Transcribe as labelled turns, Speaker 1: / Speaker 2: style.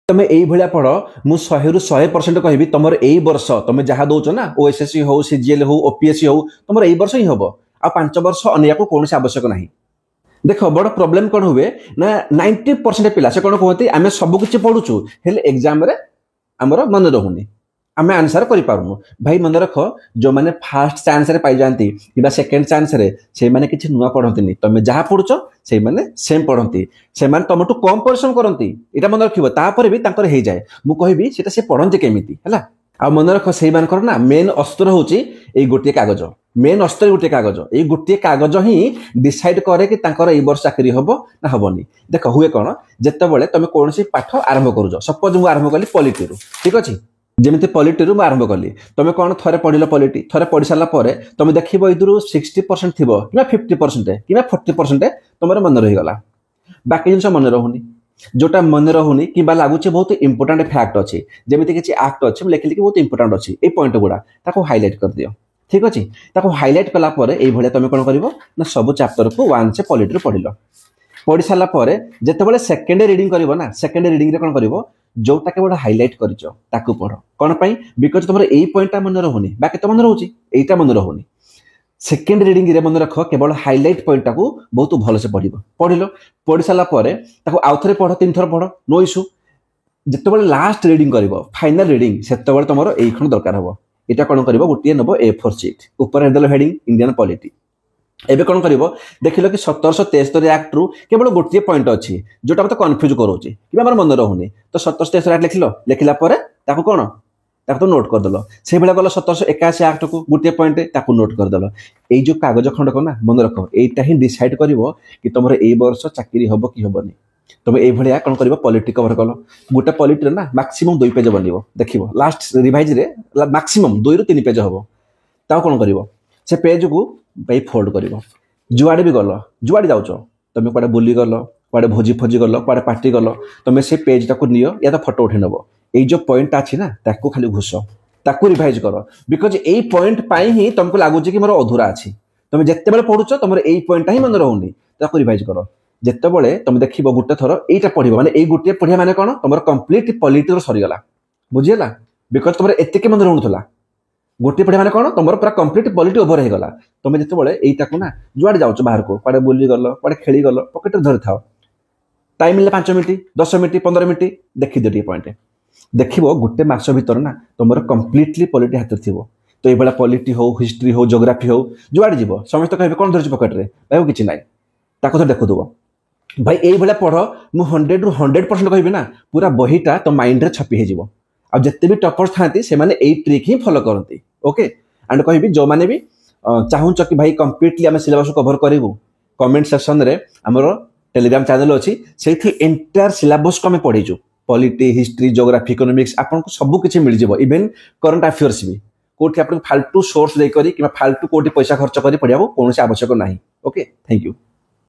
Speaker 1: तुम ये पढ़ मु 100% कहबी तुम यही वर्ष तुम जहाँ दौच ना ओएसएससी हो सीजीएल हो ओपीएससी हो तुम यही वर्ष ही हम आ 5 वर्ष अनिया को कौन आवश्यक ना। देख बड़ प्रोब्लेम कौन हुए ना 90% पिला से कौन कहते आम सब किसी पढ़ुचु हेले एग्जाम रे आमर मन रहुनी आम आंसर कर पारुनु। भाई मन रख जो मैंने फास्ट चांस रे पाई जाती कि सेकेंड चांस रे से माने किछि नुआ पढ़ंती तुम जहाँ पढ़ुच से माने सेम पढ़ंती से माने तुमठू कम परिश्रम करती एटा मन रखिबो तापर भी तांकर हे जाए मु कहबी सेटा से पढ़ंती केमिति हला। आ मन रख से मानकर ना मेन अस्त्र होची एई गोटे कागज मेन अस्त्र गोटे कागज एई गोटे कागज ही डिसाइड करे कि तांकर एई वर्ष चाकरी हबो ना हबोनी। देख हुए कोन जेतेबेले तुम कोनसी पाठ आरंभ करूज सपोज मु आरंभ कली पॉलिटी रु ठीक अछि जेमिति पॉलिटी रु आरंभ कली तुम कौन थरे पढ़िल पॉलिटी थरे पढ़ी सारा पर तुम देखिबो इदुरु 60% थिबो कि 50% कि 40% तुमरे मन रही गला बाकी जिनस मन रहुनी जोटा मन रहुनी कि लगुच बहुत इंपोर्टेंट फैक्ट अच्छी जमीती किसी एक्ट अच्छे लिखिली कि बहुत इंपोर्टेंट अच्छी ये पॉइंट गुड़ा ताको हाईलाइट कर दियो ठीक अच्छे ताको हाईलाइट कला तुम कौन कर सब चैप्टर को वन से पॉलिटी पढ़िल पढ़ी सारा पर जितेबाला सेकेंड रीडिंग कर ना सेकेंड रीडिंग रे कौन कर जोटा केवल हाईलाइट कर पढ़ कौन बिकज तुम यही पॉइंटा मन रहुनी बाकी तो मन रोचे यहीटा मन रहुनी सेकेंड रीडिंग रे मन रख केवल हाईलाइट पॉइंटा को बहुत भलसे पढ़ पढ़ी सारा पर आउ थे पढ़ 3 थर पढ़ नो इश्यू जितेबाला लास्ट रीडिंग कर फाइनाल रीडिंग से तुम यही खंड दरकार हम यहाँ कौन कर गोटे नब A4 सीट ऊपर देल हेडिंग इंडियन पॉलिटी एबे कौन कर देख लो कि 1773 एक्ट रु केवल गोटे पॉइंट अच्छी जोटा मतलब कन्फ्यूज करोची कि मन रहुनी तो 1773 एक्ट लिखला कौन ताको तो नोट करदेल से भाई गल 1781 एक्ट को गोटे पॉइंट ताको नोट करदेल ये जो कागज खंड को ना मन रख यहीटा ही डिसाइड कर कि तुम ए वर्ष चाकरी हम कि हेनी तुम ये कौन कर पॉलिटी कवर कल गोटे पॉलिटी ना मैक्सिमम 2 पेज बन देख लास्ट रिवाइज रे मैक्सिमम 2 ରୁ 3 पेज हम ताको कौन कर से पेज को भाई फोल्ड कर जुआड़े भी गल जुआड़े जाऊच तुम कड़े बुली गल कड़े भोजी फोजी गल कड़े पार्टी गल तुम से पेज टाक नियो या तो फोटो उठे नब ये जो पॉइंट अच्छी ना ताको खाली घुस ताको रिवाइज कर बिकज यही पॉइंट ही तुमको लगुच कि मोर अधूरा अच्छी तुम जिते बड़े पढ़ुच तुम यही पॉइंटा ही मन रहुनी ताको रिवाइज कर जितेबले तुम देख गोटे थर यहीटा पढ़ माने यही गोटे पढ़िया माने कौन तुम कंप्लीट पॉलिटी सरीगला बुझीगला बिकज तुम एतिके मन रहुला गोटे पढ़िया माने कौन तुम पूरा कंप्लीट पॉलिटी ओवर हो गला तुम जितेबले यहीटा ना जुआड़े जाऊच बाहर को कड़े बुली गल कड़े खेली गल पकेट धरी था टाइम मिले 5 मिनट 10 मिनट 15 मिनट देखी दियो पॉइंट देख गोटे मास भर ना तुम कंप्लीटली पॉलिटी हाथ थी तो ये पॉलिटी हो हिस्ट्री हो जोग्राफी हो जुआड़े जीव समस्त कहे कौन धरती पकेट रे भाई किसी ना ताको तो देखुव भाई यही पढ़ मु 100 ରୁ 100% कहबी ना पूरा बहीटा तो माइंड रे छपी हो आ जिते भी टपर्स था से ट्रिक ही फॉलो करती ओके एंड कहबी जो मैंने भी चाहूच कि भाई कंप्लीटली आम सिलेबस कवर करूँ कमेंट सेक्शन रे आमर टेलीग्राम चैनल अच्छी से एंटायर सिलेबस को आम पढ़ीचु पॉलिटी हिस्ट्री जोग्राफी इकोनॉमिक्स आपको सब किसी मिल जाव इवेन करंट अफेयर्स भी कोठी आप फालतू सोर्स देकर कि फालतू कोठी पैसा खर्च कर पढ़ा कौन आवश्यक ना ओके थैंक यू।